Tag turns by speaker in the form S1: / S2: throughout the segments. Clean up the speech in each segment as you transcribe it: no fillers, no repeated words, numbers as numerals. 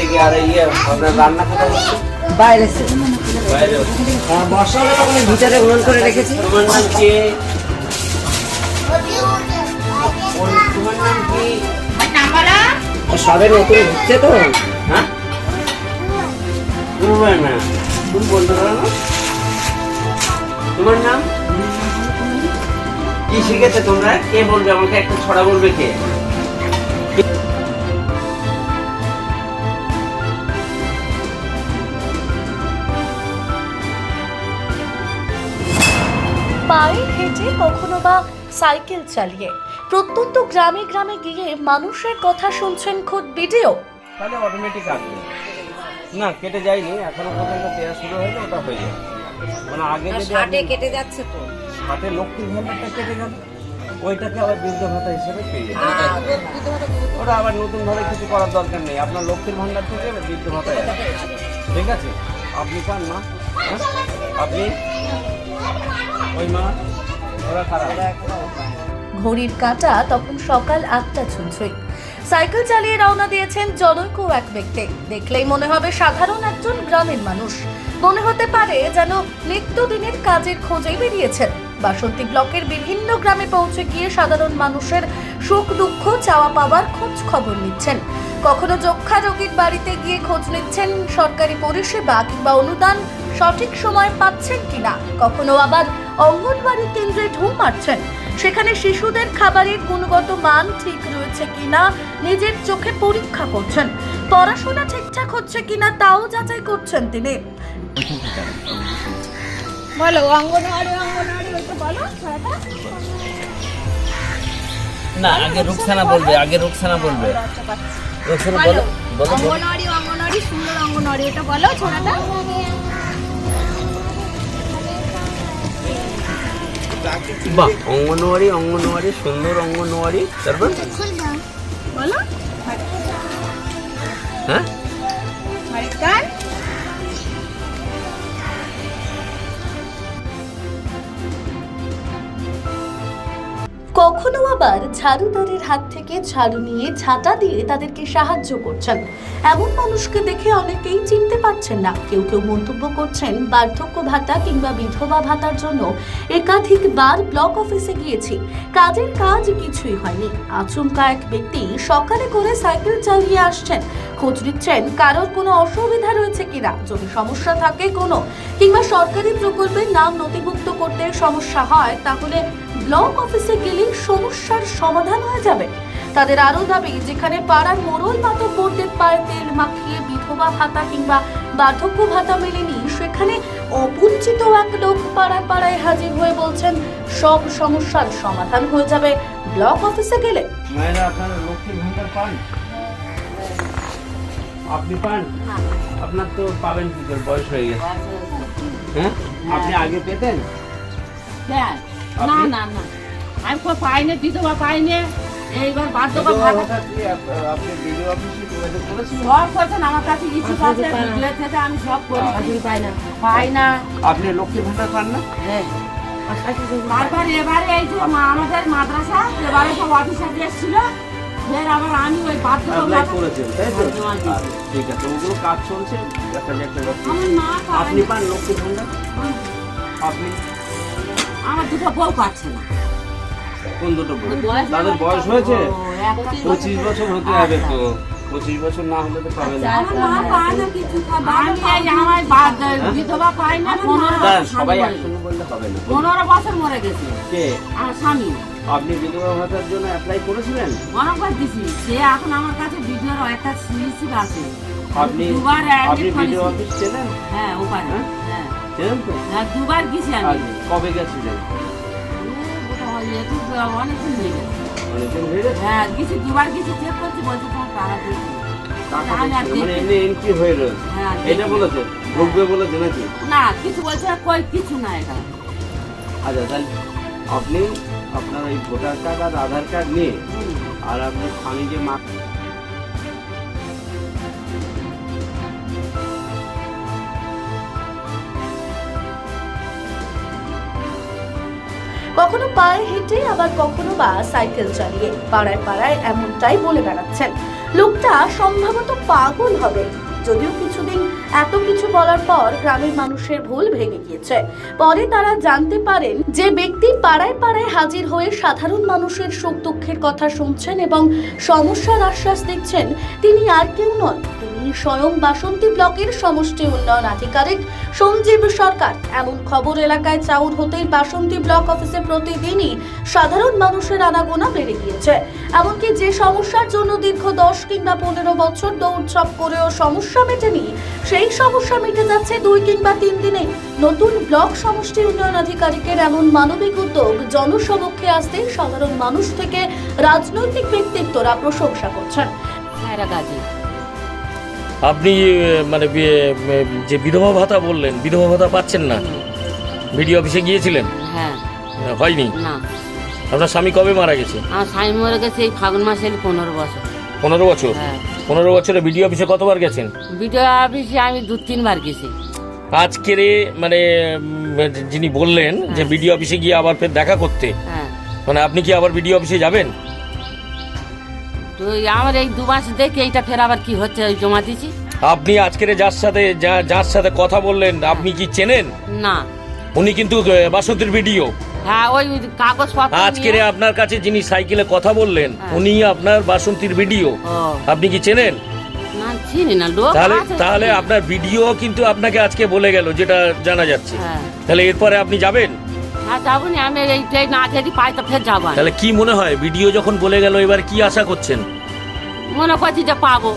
S1: লেগে আর আপনার রান্না কোথায় হচ্ছে?
S2: বাইরে
S1: বাইরে
S2: বর্ষা হলে তখন ভিতরে উনুন করে রেখেছি।
S1: তোমার নাম কি? তোমার নাম কি?
S2: সবে নতুন হচ্ছে তো।
S1: হ্যাঁ তুমি না তুমি বলতে পারো না? তোমার নাম কি শিখেছে তোমরা? কে বলবে আমাকে? একটা ছড়া বলবে কে?
S3: পায়ে হেঁটে কখনো বা সাইকেল চালিয়ে প্রত্যন্ত গ্রামে গ্রামে গিয়ে মানুষের কথা শুনছেন খোদ ভিডিও।
S1: তাহলে অটোমেটিক আসবে না, কেটে যায়নি এখনো পর্যন্ত দেওয়া শুরু হয়নি, ওটা হয়ে যাবে। মানে আগে যদি
S2: ষাটে কেটে যাচ্ছে তো।
S1: হাতে লক্ষ্মীর ভান্ডারটা কেটে গেল, ওইটাকে আবার বৃদ্ধ ভাতা হিসেবে পেয়ে যাবে। ওটা আবার নতুন ভাবে কিছু করার দরকার নেই, আপনার লক্ষ্মীর ভান্ডার থেকে বৃদ্ধ ভাতায় আসবে। ঠিক আছে, আপনি পান মা? হ্যাঁ? আপনি ওই মা ওরা খারাপ।
S3: ঘড়ির কাঁটা তখন সকাল 8টা ছুঁই। সাইকেল চালিয়ে রওনা দিয়েছেন জনৈক এক ব্যক্তি। দেখলেই মনে হবে সাধারণ একজন গ্রামের মানুষ, মনে হতে পারে যেন নিত্যদিনের কাজের খোঁজেই বেরিয়েছেন। বাসন্তী ব্লকের বিভিন্ন গ্রামে পৌঁছে গিয়ে সাধারণ মানুষের সুখ দুঃখ চাওয়া পাওয়ার খোঁজ খবর নিচ্ছেন। কখনো যক্ষা রোগীর বাড়িতে গিয়ে খোঁজ নিচ্ছেন সরকারি পরিষেবা কিংবা অনুদান সঠিক সময় পাচ্ছেন কিনা, কখনো আবার অঙ্গনওয়াড়ি কেন্দ্রে ঢুঁ মারছেন। সেখানে শিশুদের খাবারের গুণগত মান ঠিক রয়েছে কিনা নিজের চোখে পরীক্ষা করছেন। পড়াশোনা ঠিকঠাক হচ্ছে কিনা তাও যাচাই করছেন তিনি।
S4: বলো অঙ্গনওয়াড়ি ওইটা বলো
S1: না, আগে রুকসানা বলবে, আগে রুকসানা বলবে। রুকসানা বলো, বলো।
S4: অঙ্গনওয়াড়ি সুন্দর অঙ্গনওয়াড়ি ওটা বলো ছোড়াটা।
S1: বাহ, অঙ্গনওয়াড়ি সুন্দর অঙ্গনওয়াড়ি। তারপর
S4: বলো
S1: হ্যাঁ
S4: হরিকান
S3: কখনো আবার ঝাড়ুদারের হাত থেকে ঝাড়ু নিয়ে ঝাঁটা দিয়ে তাদেরকে সাহায্য করছেন। এমন মানুষকে দেখে অনেকেই চিনতে পারছেন না। কেউ কেউ মন্তব্য করছেন বার্ধক্য ভাতা কিংবা বিধবা ভাতার জন্য একাধিকবার ব্লক অফিসে গিয়েছি, কাজের কাজ কিছুই হয়নি। আচমকা এক ব্যক্তি সকালে করে সাইকেল চালিয়ে আসছেন, খোঁজ নিচ্ছেন কারোর কোনো অসুবিধা রয়েছে কিনা, যদি সমস্যা থাকে কোনো কিংবা সরকারি প্রকল্পের নাম নথিভুক্ত করতে সমস্যা হয় তাহলে ব্লক অফিসে গেলেই সমস্যার সমাধান হয়ে যাবে। তাদের আরো দাবি, যেখানে পাড়ার মোড়ল মাতব্বরদের পায়ে তেল মাখিয়ে বিধবা ভাতা কিংবা বার্ধক্য ভাতা মেলেনি, সেখানে অপরিচিত এক লোক পাড়ায় পাড়ায় হাজির হয়ে বলছেন সব সমস্যার সমাধান হয়ে যাবে ব্লক অফিসে গেলে।
S1: মায়েরা আপনারা লক্ষ্মীর ভান্ডার পান? আপনি পান? আপনার তো পাবেন কি করে, বয়স হয়ে গেছে। হ্যাঁ, আপনি আগে পেতেন?
S5: না না না, আমি তো পাইনি, বিধবা পাইনি। এইবার বার্ধক্য ভাতা
S1: আপনি বিডিও অফিসে যোগাযোগ করেছেন?
S5: সব করছেন আমার কাছে, ইস্যু আছে ভিডিও থেকে আমি সব করি, পাই না।
S1: আপনি লক্ষ্মীর ভান্ডার পান না?
S5: তারপর এবারে এই যে আমাদের মাদ্রাসা এবারে সব অফিসার এসেছিল, ফের আবার আমি ওই বার্ধক্য
S1: অ্যাপ্লাই
S5: ভাতা
S1: করেছেন, তাই তো?
S5: হ্যাঁ,
S1: আচ্ছা, ঠিক আছে, ওগুলো কাজ চলছে। দেখা যাক একটা ব্যাপার।
S5: আমার মা পায়
S1: আপনি
S5: না।
S1: পান লক্ষ্মীর ভান্ডার? আপনি
S5: আমার দুটো বউ পাচ্ছে না।
S1: কোন দুটো বউ?
S5: বয়স
S1: তাদের বয়স হয়েছে?
S5: ও, একটা
S1: 25 বছর হতে হবে তো। 25 বছর না হলে তো পাবেন না।
S5: আমার মা পায় না কিছু, আমি এই আমার বিধবা পাই না। 15
S1: দাঁড়ান,
S5: বছর
S1: সবাই
S5: স্বামী
S1: একসঙ্গে বললে হবে না।
S5: 15 বছর মরে গেছে
S1: কে?
S5: আমার স্বামী।
S1: আপনি বিধবা ভাতার জন্য অ্যাপ্লাই করেছিলেন?
S5: অনেকবার দিছি, সে এখন আমার কাছে ভিডিওর একটা রিসিভ আছে।
S1: আপনি
S5: দুবার
S1: আপনি
S5: admit
S1: বিডিও
S5: করেছি।
S1: অফিস চেনেন?
S5: হ্যাঁ ওপারে,
S1: হ্যাঁ?
S5: হ্যাঁ
S1: চেনেন তো?
S5: হ্যাঁ, দুবার গেছি আমি।
S1: আগে কবে গেছিলেন?
S5: অনেকদিন হয়ে গেছে।
S1: অনেকদিন হয়ে গেছে?
S5: হ্যাঁ গেছি, দুবার গেছি, চেক করছি, বলছে তোমার টাকা দিয়েছি।
S1: টাকা
S5: আমি আর
S1: দিচ্ছিল, মানে
S5: দেখি।
S1: এমনি এন্ট্রি হয়ে রয়েছে।
S5: হ্যাঁ,
S1: এটা
S5: দেখি।
S1: বলেছে, ঢুকবে বলেছে নাকি?
S5: না কিছু বলছে না, কই কিছু না এটা।
S1: আচ্ছা, তাহলে আপনি আপনার ওই ভোটার কার্ড আর আধার কার্ড নিয়ে আর আপনার স্বামী যে মা
S3: কখনো পায়ে হেঁটে আবার কখনো বা সাইকেল চালিয়ে পাড়ায় পাড়ায় এমনটাই বলে বেড়াচ্ছেন। লোকটা সম্ভবত পাগল হবে। যদিও কিছুদিন এত কিছু বলার পর গ্রামের মানুষের ভুল ভেঙে গিয়েছে। পরে তারা জানতে পারেন যে ব্যক্তি পাড়ায় পাড়ায় হাজির হয়ে সাধারণ মানুষের সুখ দুঃখের কথা শুনছেন এবং সমস্যার আশ্বাস দিচ্ছেন, তিনি আর কেউ নন, তিনি স্বয়ং বাসন্তী ব্লকের সমষ্টি উন্নয়ন আধিকারিক সঞ্জীব সরকার। এমন খবর এলাকায় চাউর হতেই বাসন্তী ব্লক অফিসে প্রতিদিনই সাধারণ মানুষের আনাগোনা বেড়ে গিয়েছে। এমনকি যে সমস্যার জন্য দীর্ঘ 10 কিংবা 15 বছর দৌড়ঝাঁপ করেও সমস্যা মেটেনি, সেই সমস্যা মিটে যাচ্ছে 2 কিংবা 3 দিনে। নতুন ব্লক সমষ্টি উন্নয়ন আধিকারিকের এমন মানবিক উদ্যোগ জনসমক্ষে আসতে সাধারণ মানুষ থেকে রাজনৈতিক ব্যক্তিত্বরা প্রশংসা করছেন।
S6: আপনি মানে যে বিধবা ভাতা বললেন, বিধবা ভাতা পাচ্ছেন না, বিডিও অফিসে গিয়েছিলেন?
S5: হ্যাঁ।
S6: হয়নি?
S5: না।
S6: আপনার স্বামী কবে মারা গেছে?
S5: আমার স্বামী মরে গেছে এই ফাগুন মাসে 15 বছর।
S6: 15 বছর?
S5: হ্যাঁ।
S6: 15 বছরে বিডিও অফিসে কতবার গেছেন?
S5: বিডিও অফিসে আমি 2-3 বার গেছি।
S6: আজকের মানে যিনি বললেন যে বিডিও অফিসে গিয়ে আবার ফের দেখা করতে,
S5: হ্যাঁ,
S6: মানে আপনি কি আবার বিডিও অফিসে যাবেন?
S5: তো আমার এই 2 মাস দেখে এইটা ফের আবার কি হচ্ছে ওই জমা দিয়েছি।
S6: আপনি আজকের যার সাথে কথা বললেন, আপনি কি চেনেন?
S5: না।
S6: উনি কিন্তু বাসন্তীর বিডিও।
S5: হ্যাঁ, ওই কাগজপত্র
S6: আজকের আপনার কাছে যিনি সাইকেলে কথা বললেন, উনি আপনার বাসন্তীর বিডিও।
S5: ও,
S6: আপনি কি চেনেন?
S5: না চিনি না। লোক
S6: তাহলে আপনার ভিডিও কিন্তু আপনাকে আজকে বলে গেল, যেটা জানা যাচ্ছে।
S5: হ্যাঁ।
S6: তাহলে এরপরে আপনি যাবেন?
S5: হ্যাঁ, যাবো না। আমি এইটাই না যদি পাই তো ফের যাবো।
S6: তাহলে কি মনে হয়, ভিডিও যখন বলে গেল, এবার কি আশা করছেন?
S5: মনে করছি যে পাবো।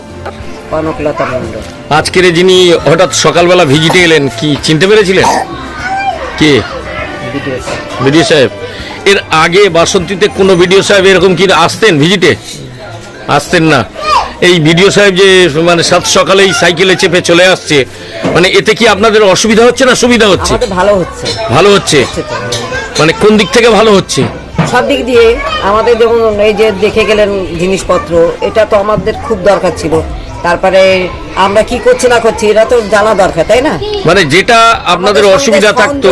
S2: কনকলতা মণ্ডল।
S6: আজকের যিনি হঠাৎ সকালবেলা ভিজিটে এলেন, কি চিনতে পেরেছিলেন? কে? ভিডিও সাহেব। এর আগে বাসন্তীতে কোনো ভিডিও সাহেব এরকম কি আসতেন ভিজিটে? আসতেন না। এই ভিডিও সাহেব যে মানে সাত সকালেই সাইকেলে চেপে চলে আসছে, মানে এতে কি আপনাদের অসুবিধা হচ্ছে না সুবিধা হচ্ছে?
S2: আমাদের ভালো হচ্ছে।
S6: ভালো হচ্ছে? মানে কোন দিক থেকে ভালো হচ্ছে?
S2: সব দিক দিয়ে। আমাদের যেমন এই যে দেখে গেলেন জিনিসপত্র, এটা তো আমাদের খুব দরকার ছিল। তারপরে আমরা কি করছি না করছি এটা তো জানা দরকার, তাই না?
S6: মানে যেটা আপনাদের অসুবিধা থাকতো,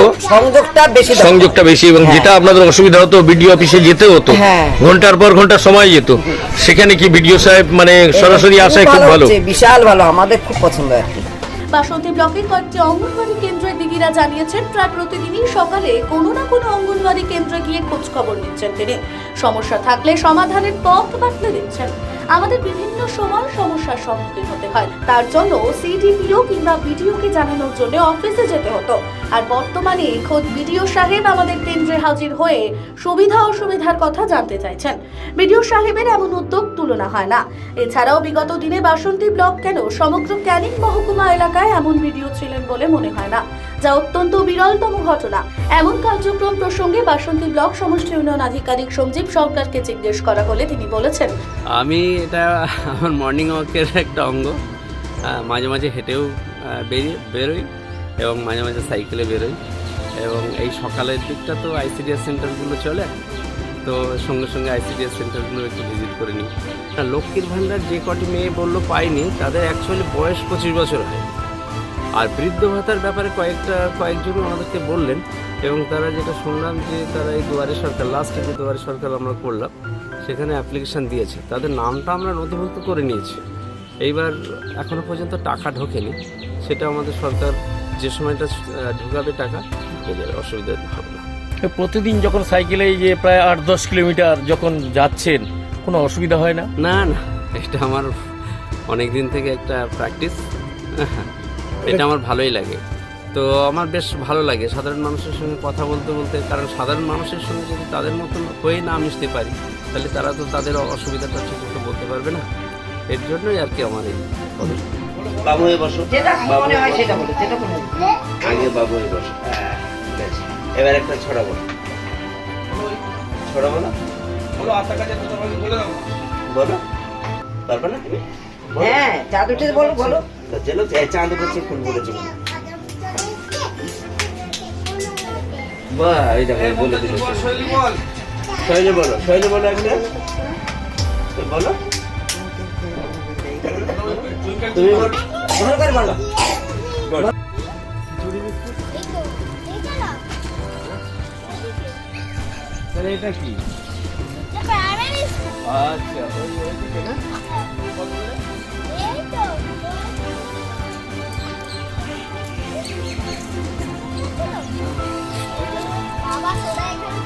S6: সংযোগটা বেশি, এবং যেটা আপনাদের অসুবিধা হতো বিডিও অফিসে যেতে হতো, ঘন্টার পর ঘন্টা সময় যেত, সেখানে কি ভিডিও সাহেব মানে সরাসরি আসায় খুব ভালো?
S2: বিশাল ভালো, আমাদের খুব পছন্দ আর কি।
S3: বাসন্তী ব্লকের কয়েকটি অঙ্গনওয়াড়ি কেন্দ্রের দিদিরা জানিয়েছেন, প্রায় প্রতিদিনই সকালে কোনো না কোনো অঙ্গনওয়াড়ি কেন্দ্রে গিয়ে খোঁজ খবর নিচ্ছেন তিনি। সমস্যা থাকলে সমাধানের পথ বাতলে দিচ্ছেন। আমাদের বিভিন্ন সময় সমস্যার সম্মুখীন হতে হয়, তার জন্য সিডিপিও কিংবা বিডিওকে জানানোর জন্য অফিসে যেতে হতো। আর বর্তমানে খোদ বিডিও সাহেব আমাদের কেন্দ্রে হাজির হয়ে সুবিধা অসুবিধার কথা জানতে চাইছেন। বিডিও সাহেবের এমন উদ্যোগ তুলনা হয় না। এছাড়াও বিগত দিনে বাসন্তী ব্লক কেন সমগ্র ক্যানিং মহকুমা এলাকায় এমন বিডিও ছিলেন বলে মনে হয় না, যা অত্যন্ত বিরলতম ঘটনা। এমন কার্যক্রম প্রসঙ্গে বাসন্তী ব্লক সমষ্টি উন্নয়ন আধিকারিক সঞ্জীব সরকারকে জিজ্ঞেস করা হলে তিনি বলেছেন,
S1: আমি এটা আমার মর্নিং ওয়াকের একটা অঙ্গ। মাঝে মাঝে হেঁটেও বেরোই এবং মাঝে মাঝে সাইকেলে বেরোই, এবং এই সকালের দিকটা তো আইসিডিএস সেন্টারগুলো চলে, তো সঙ্গে সঙ্গে আইসিডিএস সেন্টারগুলো একটু ভিজিট করে নিই। লক্ষ্মীর ভাণ্ডার যে কটি মেয়ে বললো পাইনি, তাদের অ্যাকচুয়ালি বয়স 25 বছর হয়। আর বৃদ্ধ ভাতার ব্যাপারে কয়েকজন আমাদেরকে বললেন, এবং তারা যেটা শুনলাম যে তারা এই দুয়ারে সরকার, লাস্টে যে দুয়ারে সরকার আমরা করলাম সেখানে অ্যাপ্লিকেশান দিয়েছে, তাদের নামটা আমরা নথিভুক্ত করে নিয়েছি। এইবার এখনও পর্যন্ত টাকা ঢোকেনি, সেটা আমাদের সরকার যে সময়টা ঢোকাবে টাকা ঢুকে যাবে, অসুবিধা হবে না।
S6: প্রতিদিন যখন সাইকেলে যে প্রায় 8-10 কিলোমিটার যখন যাচ্ছেন, কোনো অসুবিধা হয় না?
S1: না না, এটা আমার অনেক দিন থেকে একটা প্র্যাকটিস, এটা আমার ভালোই লাগে। তো আমার বেশ ভালো লাগে সাধারণ মানুষের সঙ্গে কথা বলতে বলতে, কারণ সাধারণ মানুষের সঙ্গে যদি তাদের মতন হয়ে না মিশতে পারি, তাহলে তারা তো তাদের অসুবিধাটা ঠিক মতো বলতে পারবে না। এর জন্যই আর কি আমার এই পদক্ষেপ।
S7: বাবু হয়ে বসো,
S2: যেটা মনে হয় সেটা বলো, যেটা মনে হয়।
S7: আগে বাবু হয়ে বসো। ঠিক আছে, এবার একটা ছড়া বলো। ছড়া বলো, বলো, পারবে না তুমি?
S2: হ্যাঁ, চাঁদ উঠে বলো, বলো।
S7: চলো, চাঁদ উঠেছে, ফুল বলেছে। বাহ, এই দেখো বলে দিল। শৈলে বলো, শৈলে বলো একটা, বলো তুমি,
S2: ভালো করে বলো।
S1: তাহলে এটা কি? আচ্ছা ওইদিকে না
S4: বাবা তোরা এখানে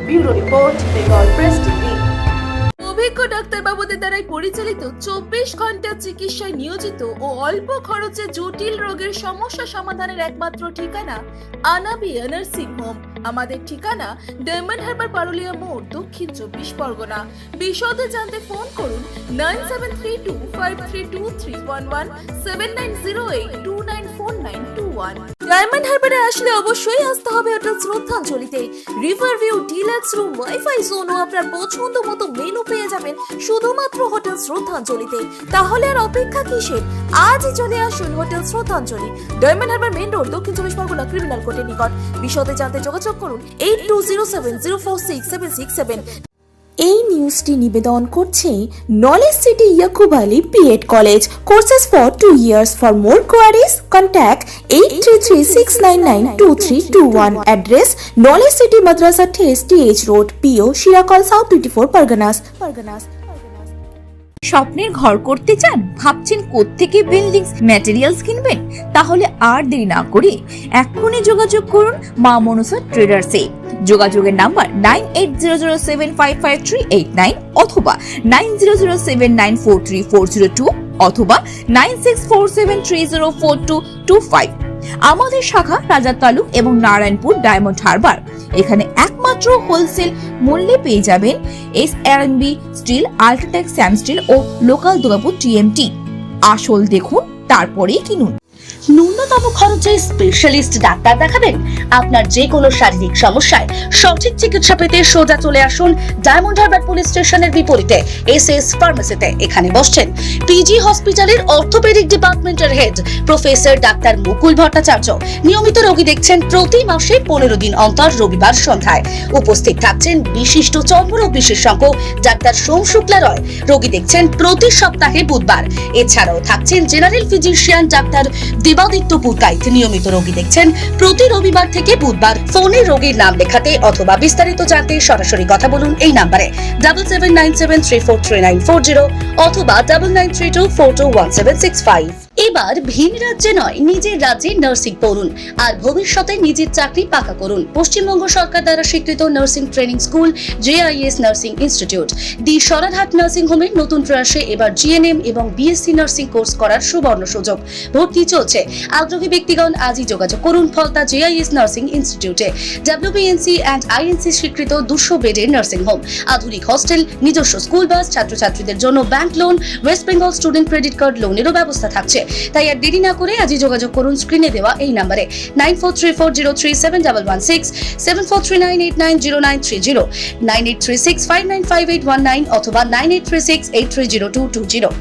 S3: bureau report, Bengal press TV.
S8: অভিজ্ঞ ডাক্তারবাবুদের দ্বারাই পরিচালিত 24 ঘন্টা চিকিৎসায় নিয়োজিত ও অল্প খরচে জটিল রোগের সমস্যা সমাধানের একমাত্র ঠিকানা আনাবিয়া নার্সিং হোম। আমাদের ঠিকানা ডায়মন্ড হারবার পারুলিয়া মোড়, দক্ষিণ 24 পরগনা। বিশদে জানতে ফোন করুন 9732532311 7908294921। ডায়মন্ড হারবারে আসলে অবশ্যই আসতে হবে হোটেল শ্রদ্ধাঞ্জলিতে। River view, deluxe room, wifi zone ও আপনার পছন্দ মতো মেনু পেয়ে যাবেন শুধুমাত্র হোটেল শ্রদ্ধাঞ্জলিতে। তাহলে আর অপেক্ষা কিসের? আজই চলে আসুন হোটেল শ্রদ্ধাঞ্জলি, ডায়মন্ড হারবার মেন রোড, দক্ষিণ 24 পরগনা, ক্রিমিনাল কোর্টের নিকট। বিশদে জানতে যোগাযোগ করুন 8207046767। এই নিউজটি নিবেদন করছে knowledge city Yakub Ali BEd college. Courses for 2 years. For more queries, contact 8336992321. Address Knowledge City Madrasa Test, TH Road, PO Shirakal, South 24 Parganas.
S3: স্বপ্নের ঘর করতে চান? ভাবছেন কোত্থেকে বিল্ডিংস ম্যাটেরিয়ালস কিনবেন? তাহলে আর দেরি না করে এক্ষুনি যোগাযোগ করুন মা মনসা ট্রেডার্সে। যোগাযোগের নাম্বার 9800755389 অথবা 9007943402 অথবা 9647304225। আমাদের শাখা রাজা তালুক এবং নারায়ণপুর, ডায়মন্ড হারবার। এখানে একমাত্র হোলসেল মূল্যে পেয়ে যাবেন SRNB steel, UltraTech Sam steel ও লোকাল দুর্গাপুর TMT। আসল দেখুন তারপরেই কিনুন।
S9: ন্যূনতম খরচে স্পেশালিস্ট ডাক্তার দেখাবেন? আপনার যে কোনো শারীরিক সমস্যায় সঠিক চিকিৎসা পেতে সোজা চলে আসুন ডায়মন্ড হারবার পুলিশ স্টেশনের বিপরীতে SS ফার্মেসিতে। এখানে বসছেন PG হসপিটালের অর্থোপেডিক ডিপার্টমেন্টের হেড প্রফেসর ডাক্তার মুকুল ভট্টাচার্য। নিয়মিত রোগী দেখছেন প্রতি মাসে 15 দিন অন্তর রবিবার সন্ধ্যায়। উপস্থিত থাকছেন বিশিষ্ট চর্মরোগ বিশেষজ্ঞ ডাক্তার সোম শুক্লা রয়। রোগী দেখছেন প্রতি সপ্তাহে বুধবার। এছাড়াও থাকছেন general physician doctor Debaditya Purkait. নিয়মিত রোগী দেখছেন প্রতি রবিবার থেকে বুধবার। ফোনে রোগীর নাম লেখাতে অথবা বিস্তারিত জানতে সরাসরি কথা বলুন এই নাম্বারে 7797343940 অথবা 9932421765। এবার ভিন রাজ্যে নয়, নিজের রাজ্যে নার্সিং পড়ুন আর ভবিষ্যতে নিজের চাকরি পাকা করুন। পশ্চিমবঙ্গ সরকার দ্বারা স্বীকৃত nursing training school JIS nursing institute the Sararhat nursing হোমের নতুন প্রয়াসে এবার GNM এবং BSc নার্সিং কোর্স করার সুবর্ণ সুযোগ। ভর্তি চলছে। আগ্রহী ব্যক্তিগণ আজই যোগাযোগ করুন ফলতা JIS নার্সিং ইনস্টিটিউটে। WBNC and INC স্বীকৃত 200 বেডের নার্সিং হোম, আধুনিক হস্টেল, নিজস্ব স্কুল বাস, ছাত্রছাত্রীদের জন্য bank loan, west Bengal student credit card লোনেরও ব্যবস্থা থাকছে। তাই আর দেরি না করে আজই যোগাযোগ করুন স্ক্রিনে দেওয়া এই নম্বরে 9434037116, 7439890930, 9836595819 অথবা 9836830220।